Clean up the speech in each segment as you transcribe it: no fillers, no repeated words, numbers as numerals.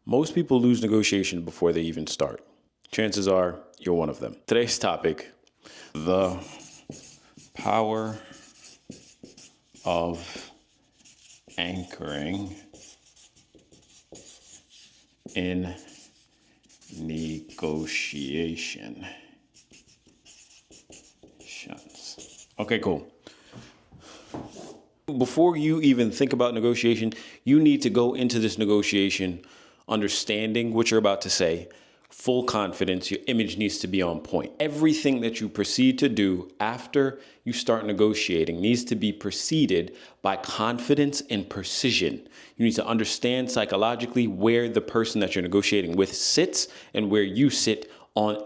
Most people lose negotiation before they even start. Chances are you're one of them. Today's topic, the power of anchoring in negotiation. Okay, cool. Before you even think about negotiation, you need to go into this negotiation understanding what you're about to say, full confidence. Your image needs to be on point. Everything that you proceed to do after you start negotiating needs to be preceded by confidence and precision. You need to understand psychologically where the person that you're negotiating with sits and where you sit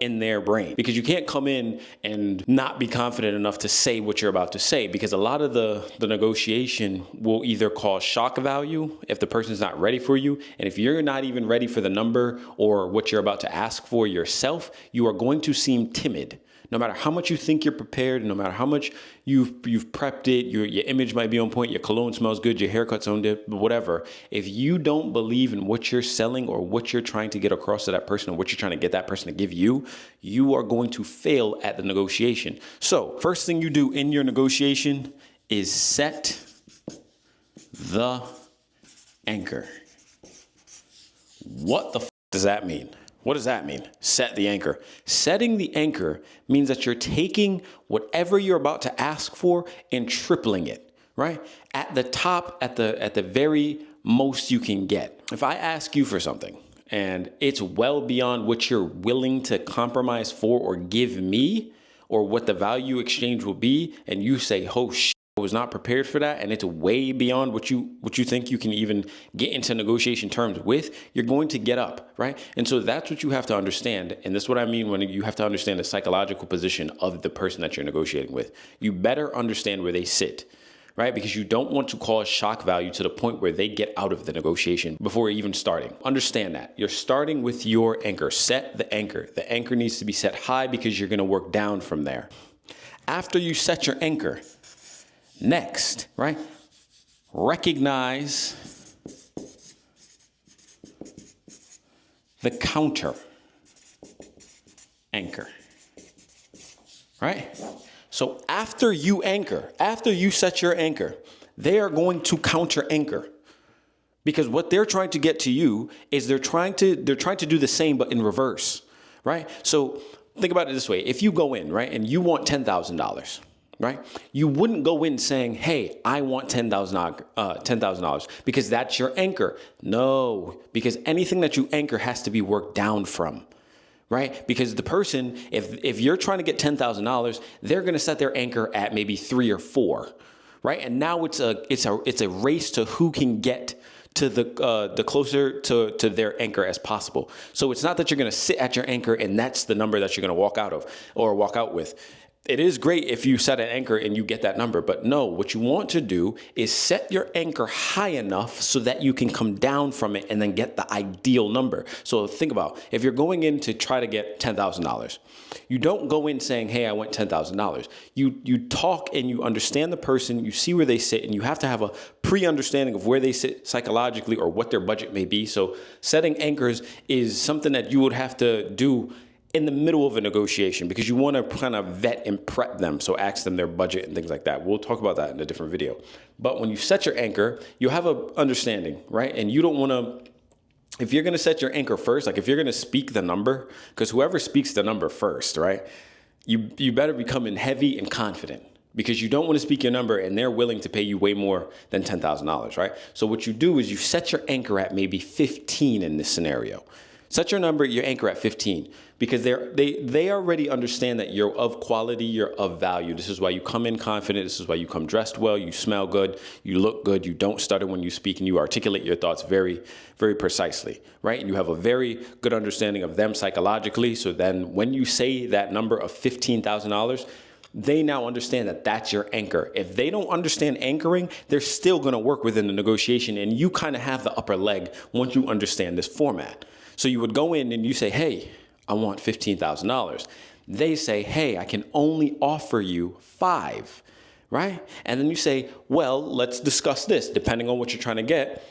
in their brain, because you can't come in and not be confident enough to say what you're about to say, because a lot of the negotiation will either cause shock value if the person's not ready for you. And if you're not even ready for the number or what you're about to ask for yourself, you are going to seem timid. No matter how much you think you're prepared, no matter how much you've prepped it, your image might be on point, your cologne smells good, your haircut's on dip, whatever. If you don't believe in what you're selling or what you're trying to get across to that person or what you're trying to get that person to give you, you are going to fail at the negotiation. So first thing you do in your negotiation is set the anchor. What the does that mean? What does that mean? Set the anchor. Setting the anchor means that you're taking whatever you're about to ask for and tripling it, right? At the top, at the very most you can get. If I ask you for something and it's well beyond what you're willing to compromise for or give me, or what the value exchange will be, and you say, oh shit, I was not prepared for that, and it's way beyond what you think you can even get into negotiation terms with, you're going to get up, right? And so that's what you have to understand. And this is what I mean when you have to understand the psychological position of the person that you're negotiating with. You better understand where they sit, right? Because you don't want to cause shock value to the point where they get out of the negotiation before even starting. Understand that. You're starting with your anchor. Set the anchor. The anchor needs to be set high because you're going to work down from there. After you set your anchor, next, right? Recognize the counter anchor, right? So after you anchor, after you set your anchor, they are going to counter anchor, because what they're trying to get to you is they're trying to do the same, but in reverse, right? So think about it this way. If you go in, right, and you want $10,000, right? You wouldn't go in saying, hey, I want $10,000 because that's your anchor. No, because anything that you anchor has to be worked down from, right? Because the person, if you're trying to get $10,000, they're going to set their anchor at maybe 3 or 4, right? And now it's a race to who can get to the closer to their anchor as possible. So it's not that you're going to sit at your anchor and that's the number that you're going to walk out of or walk out with. It is great if you set an anchor and you get that number, but no, what you want to do is set your anchor high enough so that you can come down from it and then get the ideal number. So think about, if you're going in to try to get $10,000, you don't go in saying, hey, I want $10,000. You talk and you understand the person, you see where they sit, and you have to have a pre-understanding of where they sit psychologically or what their budget may be. So setting anchors is something that you would have to do in the middle of a negotiation, because you want to kind of vet and prep them. So ask them their budget and things like that. We'll talk about that in a different video. But when you set your anchor, you have an understanding, right? And you don't want to, if you're going to set your anchor first, like if you're going to speak the number, because whoever speaks the number first, right? You better be coming heavy and confident, because you don't want to speak your number and they're willing to pay you way more than $10,000, right? So what you do is you set your anchor at maybe 15 in this scenario. Set your number, your anchor at 15, because they already understand that you're of quality, you're of value. This is why you come in confident. This is why you come dressed well, you smell good, you look good, you don't stutter when you speak, and you articulate your thoughts very, very precisely, right? And you have a very good understanding of them psychologically. So then when you say that number of $15,000, they now understand that that's your anchor. If they don't understand anchoring, they're still going to work within the negotiation, and you kind of have the upper leg once you understand this format. So you would go in and you say, hey, I want $15,000. They say, hey, I can only offer you 5, right? And then you say, well, let's discuss this. Depending on what you're trying to get,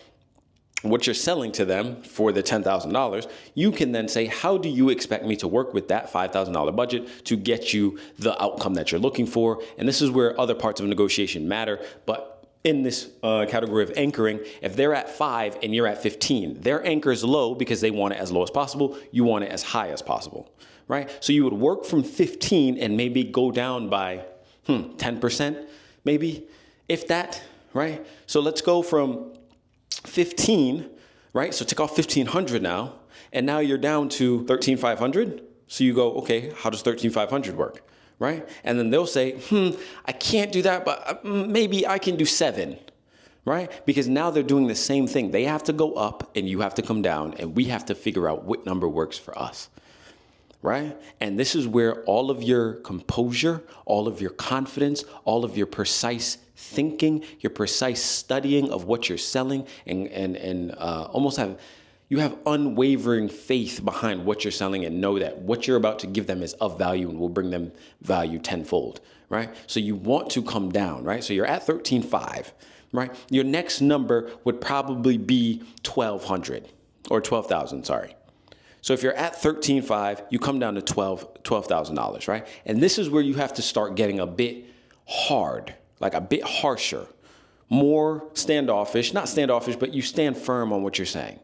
what you're selling to them for the $10,000, you can then say, how do you expect me to work with that $5,000 budget to get you the outcome that you're looking for? And this is where other parts of negotiation matter. But in this category of anchoring, if they're at 5 and you're at 15, their anchor is low because they want it as low as possible. You want it as high as possible, right? So you would work from 15 and maybe go down by 10%, maybe, if that, right? So let's go from 15, right? So take off 1,500 now, and now you're down to 13,500. So you go, okay, how does 13,500 work, right? And then they'll say, I can't do that, but maybe I can do 7, right? Because now they're doing the same thing. They have to go up and you have to come down, and we have to figure out what number works for us, right? And this is where all of your composure, all of your confidence, all of your precise thinking, your precise studying of what you're selling, and almost you have unwavering faith behind what you're selling, and know that what you're about to give them is of value and will bring them value tenfold, right? So you want to come down, right? So you're at 13.5, right? Your next number would probably be 1,200 or 12,000, sorry. So if you're at 13.5, you come down to $12,000, right? And this is where you have to start getting a bit hard, like a bit harsher, more standoffish, not standoffish, but you stand firm on what you're saying.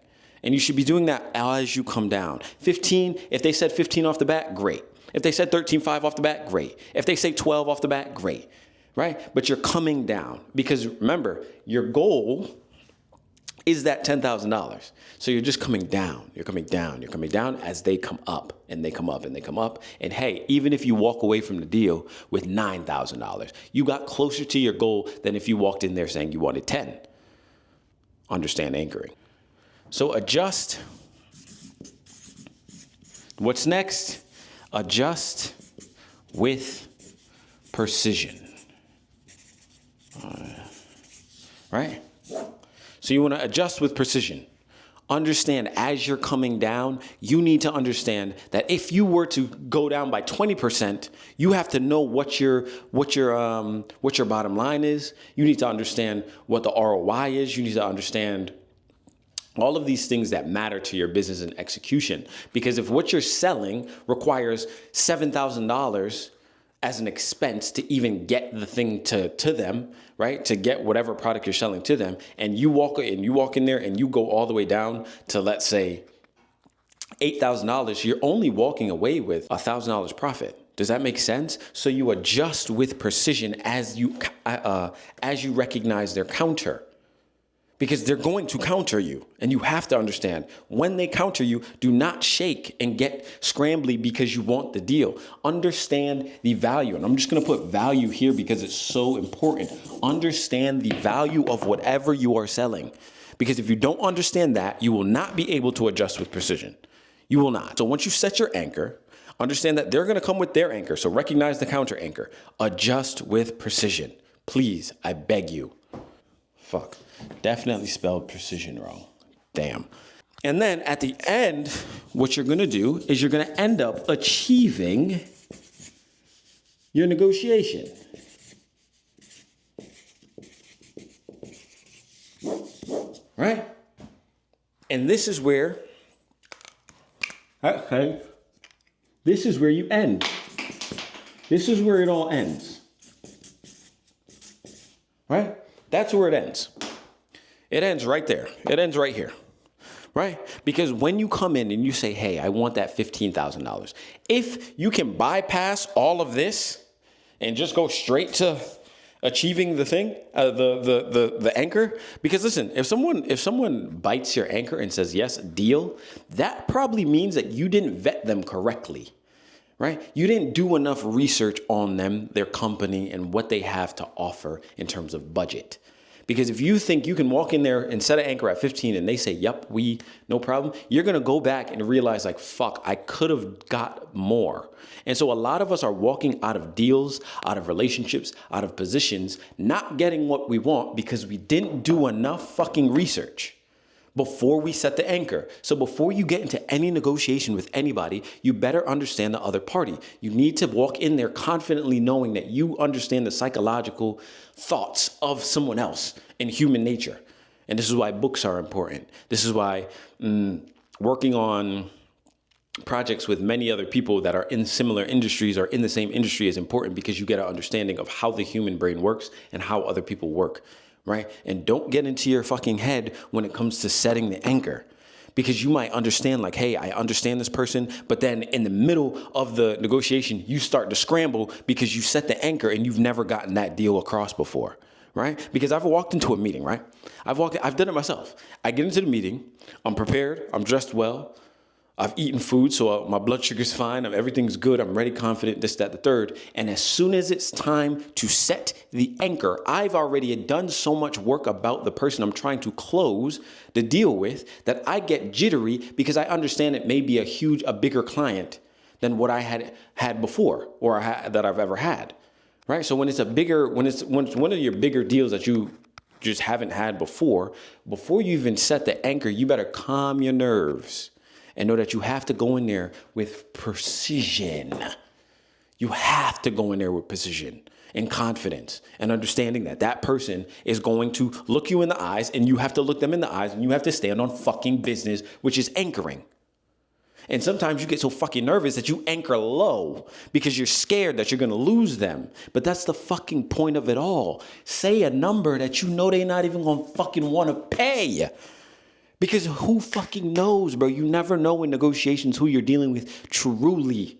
And you should be doing that as you come down. 15, if they said 15 off the bat, great. If they said 13.5 off the bat, great. If they say 12 off the bat, great, right? But you're coming down because remember, your goal is that $10,000. So you're just coming down. You're coming down. You're coming down as they come up and they come up and they come up. And hey, even if you walk away from the deal with $9,000, you got closer to your goal than if you walked in there saying you wanted 10. Understand anchoring. So adjust. What's next? Adjust with precision. Right? So you want to adjust with precision. Understand as you're coming down, you need to understand that if you were to go down by 20%, you have to know what your bottom line is. You need to understand what the ROI is. You need to understand all of these things that matter to your business and execution. Because if what you're selling requires $7,000 as an expense to even get the thing to them, right? To get whatever product you're selling to them, and you walk in there and you go all the way down to, let's say, $8,000, you're only walking away with $1,000 profit. Does that make sense? So you adjust with precision as you recognize their counter. Because they're going to counter you. And you have to understand, when they counter you, do not shake and get scrambly because you want the deal. Understand the value. And I'm just going to put value here because it's so important. Understand the value of whatever you are selling. Because if you don't understand that, you will not be able to adjust with precision. You will not. So once you set your anchor, understand that they're going to come with their anchor. So recognize the counter anchor. Adjust with precision. Please, I beg you. Fuck. Definitely spelled precision wrong. Damn. And then at the end, what you're going to do is you're going to end up achieving your negotiation. Right? And this is where, okay, this is where you end. This is where it all ends. Right? That's where it ends. It ends right there. It ends right here, right? Because when you come in and you say, hey, I want that $15,000, if you can bypass all of this and just go straight to achieving the thing, the anchor, because listen, if someone bites your anchor and says, yes, deal, that probably means that you didn't vet them correctly, right? You didn't do enough research on them, their company, and what they have to offer in terms of budget. Because if you think you can walk in there and set an anchor at 15 and they say, yep, no problem, you're going to go back and realize like, fuck, I could have got more. And so a lot of us are walking out of deals, out of relationships, out of positions, not getting what we want because we didn't do enough fucking research before we set the anchor. So before you get into any negotiation with anybody, you better understand the other party. You need to walk in there confidently knowing that you understand the psychological thoughts of someone else in human nature. And this is why books are important. This is why working on projects with many other people that are in similar industries or in the same industry is important, because you get an understanding of how the human brain works and how other people work, right? And don't get into your fucking head when it comes to setting the anchor, because you might understand like, hey, I understand this person, but then in the middle of the negotiation, you start to scramble because you set the anchor and you've never gotten that deal across before, right? Because I've walked into a meeting, right? I've done it myself. I get into the meeting, I'm prepared, I'm dressed well, I've eaten food, so my blood sugar's fine, everything's good, I'm ready, confident, this, that, the third. And as soon as it's time to set the anchor, I've already done so much work about the person I'm trying to close the deal with that I get jittery, because I understand it may be a bigger client than what I had before or that I've ever had, right? So when it's one of your bigger deals that you just haven't had before you even set the anchor, you better calm your nerves. And know that you have to go in there with precision. You have to go in there with precision and confidence and understanding that that person is going to look you in the eyes, and you have to look them in the eyes, and you have to stand on fucking business, which is anchoring. And sometimes you get so fucking nervous that you anchor low because you're scared that you're going to lose them. But that's the fucking point of it all. Say a number that you know they're not even going to fucking want to pay. Because who fucking knows, bro? You never know in negotiations who you're dealing with truly.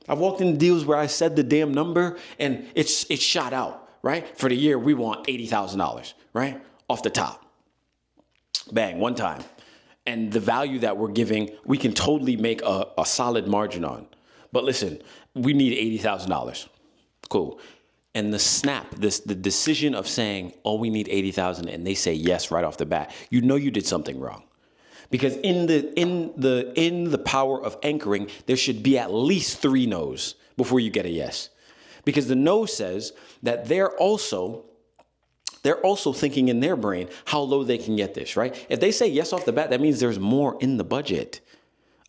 I've walked into deals where I said the damn number and it's shot out, right? For the year, we want $80,000, right? Off the top. Bang, one time. And the value that we're giving, we can totally make a solid margin on. But listen, we need $80,000. Cool. And the decision of saying, oh, we need 80,000, and they say yes right off the bat, you know you did something wrong. Because in the power of anchoring, there should be at least 3 no's before you get a yes. Because the no says that they're also thinking in their brain how low they can get this, right? If they say yes off the bat, that means there's more in the budget.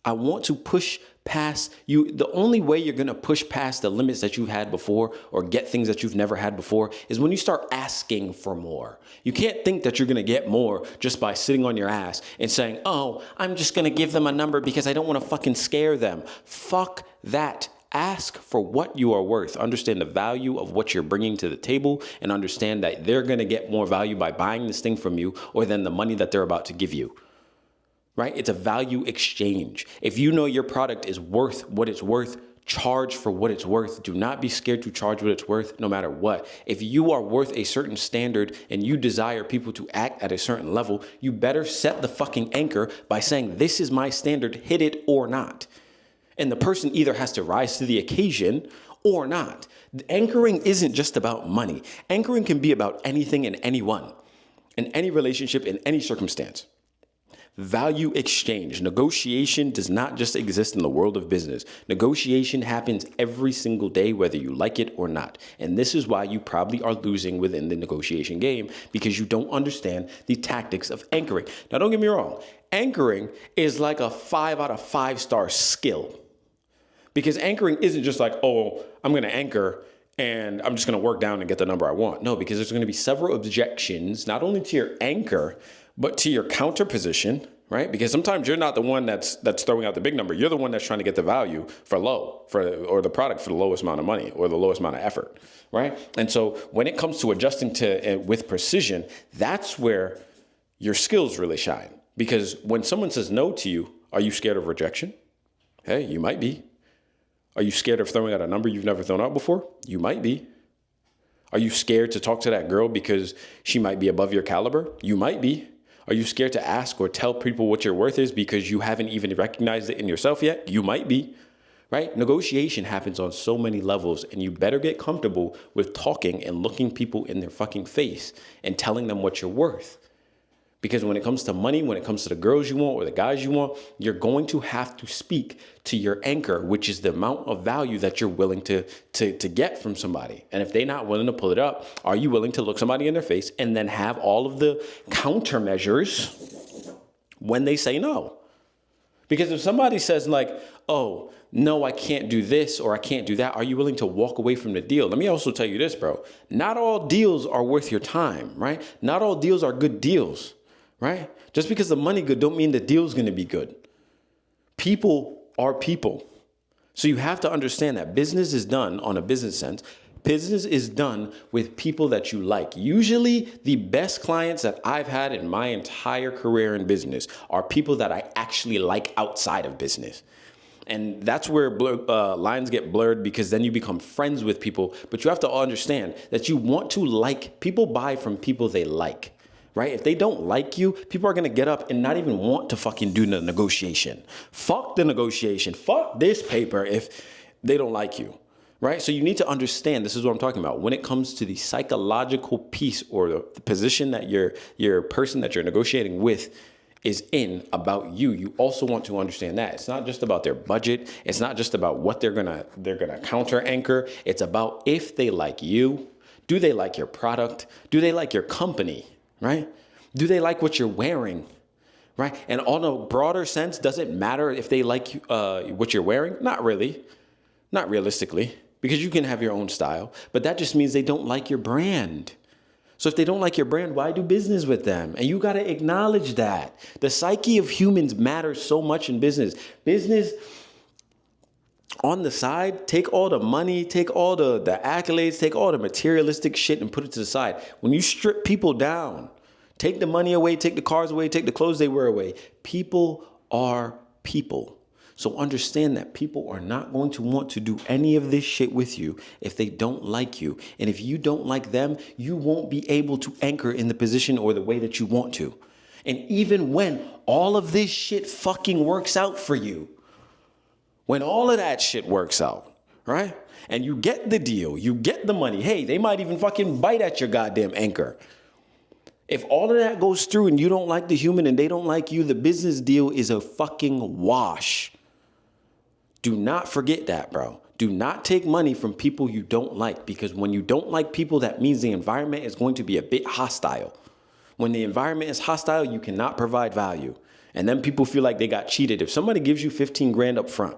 I want to push past you. The only way you're going to push past the limits that you've had before or get things that you've never had before is when you start asking for more. You can't think that you're going to get more just by sitting on your ass and saying, oh, I'm just going to give them a number because I don't want to fucking scare them. Fuck that. Ask for what you are worth. Understand the value of what you're bringing to the table, and understand that they're going to get more value by buying this thing from you or than the money that they're about to give you. Right? It's a value exchange. If you know your product is worth what it's worth, charge for what it's worth. Do not be scared to charge what it's worth, no matter what. If you are worth a certain standard and you desire people to act at a certain level, you better set the fucking anchor by saying, this is my standard, hit it or not. And the person either has to rise to the occasion or not. Anchoring isn't just about money. Anchoring can be about anything and anyone, in any relationship, in any circumstance. Value exchange. Negotiation does not just exist in the world of business. Negotiation happens every single day, whether you like it or not. And this is why you probably are losing within the negotiation game, because you don't understand the tactics of anchoring. Now, don't get me wrong. Anchoring is like a 5 out of 5 star skill, because anchoring isn't just like, oh, I'm going to anchor and I'm just going to work down and get the number I want. No, because there's going to be several objections, not only to your anchor, but to your counter position, right? Because sometimes you're not the one that's throwing out the big number. You're the one that's trying to get the value or the product for the lowest amount of money or the lowest amount of effort, right? And so when it comes to adjusting with precision, that's where your skills really shine. Because when someone says no to you, are you scared of rejection? Hey, you might be. Are you scared of throwing out a number you've never thrown out before? You might be. Are you scared to talk to that girl because she might be above your caliber? You might be. Are you scared to ask or tell people what your worth is because you haven't even recognized it in yourself yet? You might be, right? Negotiation happens on so many levels, and you better get comfortable with talking and looking people in their fucking face and telling them what you're worth. Because when it comes to money, when it comes to the girls you want or the guys you want, you're going to have to speak to your anchor, which is the amount of value that you're willing to get from somebody. And if they're not willing to pull it up, are you willing to look somebody in their face and then have all of the countermeasures when they say no? Because if somebody says like, oh, no, I can't do this or I can't do that, are you willing to walk away from the deal? Let me also tell you this, bro. Not all deals are worth your time, right? Not all deals are good deals, right? Just because the money good don't mean the deal's going to be good. People are people. So you have to understand that business is done on a business sense. Business is done with people that you like. Usually the best clients that I've had in my entire career in business are people that I actually like outside of business. And that's where lines get blurred, because then you become friends with people. But you have to understand that you want to like, people buy from people they like, right? If they don't like you, people are going to get up and not even want to fucking do the negotiation. Fuck the negotiation. Fuck this paper if they don't like you. Right? So you need to understand, this is what I'm talking about. When it comes to the psychological piece or the position that your person that you're negotiating with is in about you, you also want to understand that. It's not just about their budget. It's not just about what they're gonna counter anchor. It's about if they like you. Do they like your product? Do they like your company? Right? Do they like what you're wearing? Right? And on a broader sense, does it matter if they like what you're wearing? Not really. Not realistically. Because you can have your own style, but that just means they don't like your brand. So if they don't like your brand, why do business with them? And you got to acknowledge that. The psyche of humans matters so much in business. Business on the side, take all the money, take all the accolades, take all the materialistic shit and put it to the side. When you strip people down, take the money away, take the cars away, take the clothes they wear away. People are people. So understand that people are not going to want to do any of this shit with you if they don't like you. And if you don't like them, you won't be able to anchor in the position or the way that you want to. And even when all of this shit fucking works out for you, when all of that shit works out, right? And you get the deal, you get the money. Hey, they might even fucking bite at your goddamn anchor. If all of that goes through and you don't like the human and they don't like you, the business deal is a fucking wash. Do not forget that, bro. Do not take money from people you don't like, because when you don't like people, that means the environment is going to be a bit hostile. When the environment is hostile, you cannot provide value. And then people feel like they got cheated. If somebody gives you 15 grand up front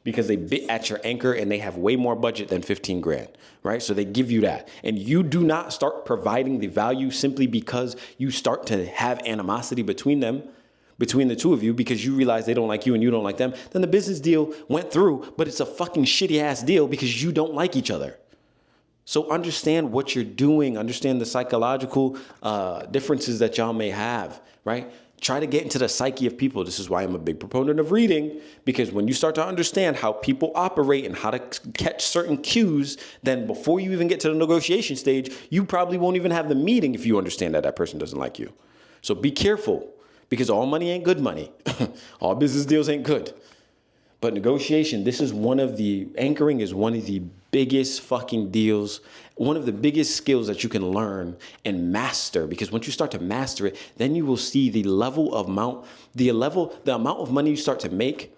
because they bit at your anchor and they have way more budget than 15 grand, right? So they give you that. And you do not start providing the value simply because you start to have animosity between the two of you, because you realize they don't like you and you don't like them, then the business deal went through, but it's a fucking shitty ass deal because you don't like each other. So understand what you're doing, understand the psychological differences that y'all may have, right? Try to get into the psyche of people. This is why I'm a big proponent of reading, because when you start to understand how people operate and how to catch certain cues, then before you even get to the negotiation stage, you probably won't even have the meeting if you understand that that person doesn't like you. So be careful. Because all money ain't good money. All business deals ain't good. But negotiation, anchoring is one of the biggest fucking deals, one of the biggest skills that you can learn and master. Because once you start to master it, then you will see the amount of money you start to make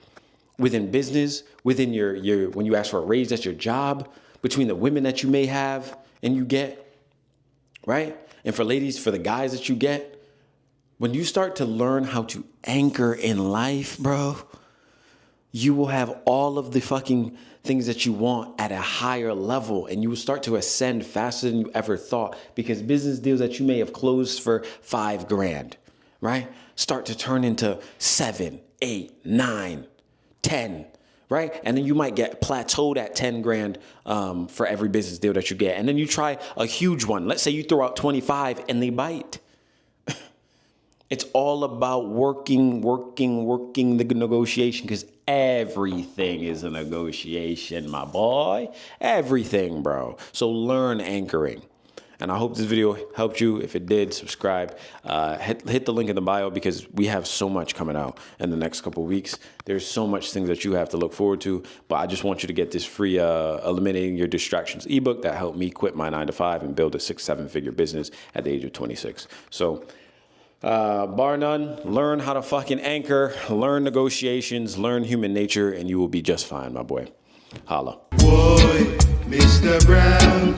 within business, within your when you ask for a raise at your job, between the women that you may have and you get, right? And for ladies, for the guys that you get. When you start to learn how to anchor in life, bro, you will have all of the fucking things that you want at a higher level, and you will start to ascend faster than you ever thought, because business deals that you may have closed for 5 grand, right, start to turn into 7, 8, 9, 10, right? And then you might get plateaued at 10 grand for every business deal that you get. And then you try a huge one. Let's say you throw out 25 and they bite. It's all about working the negotiation, because everything is a negotiation, my boy. Everything, bro. So learn anchoring. And I hope this video helped you. If it did, subscribe. Hit the link in the bio, because we have so much coming out in the next couple of weeks. There's so much things that you have to look forward to. But I just want you to get this free Eliminating Your Distractions ebook that helped me quit my 9-to-5 and build a 6-7 figure business at the age of 26. So bar none, learn how to fucking anchor, learn negotiations, learn human nature, and you will be just fine, my boy. Holla. Boy, Mr. Brown.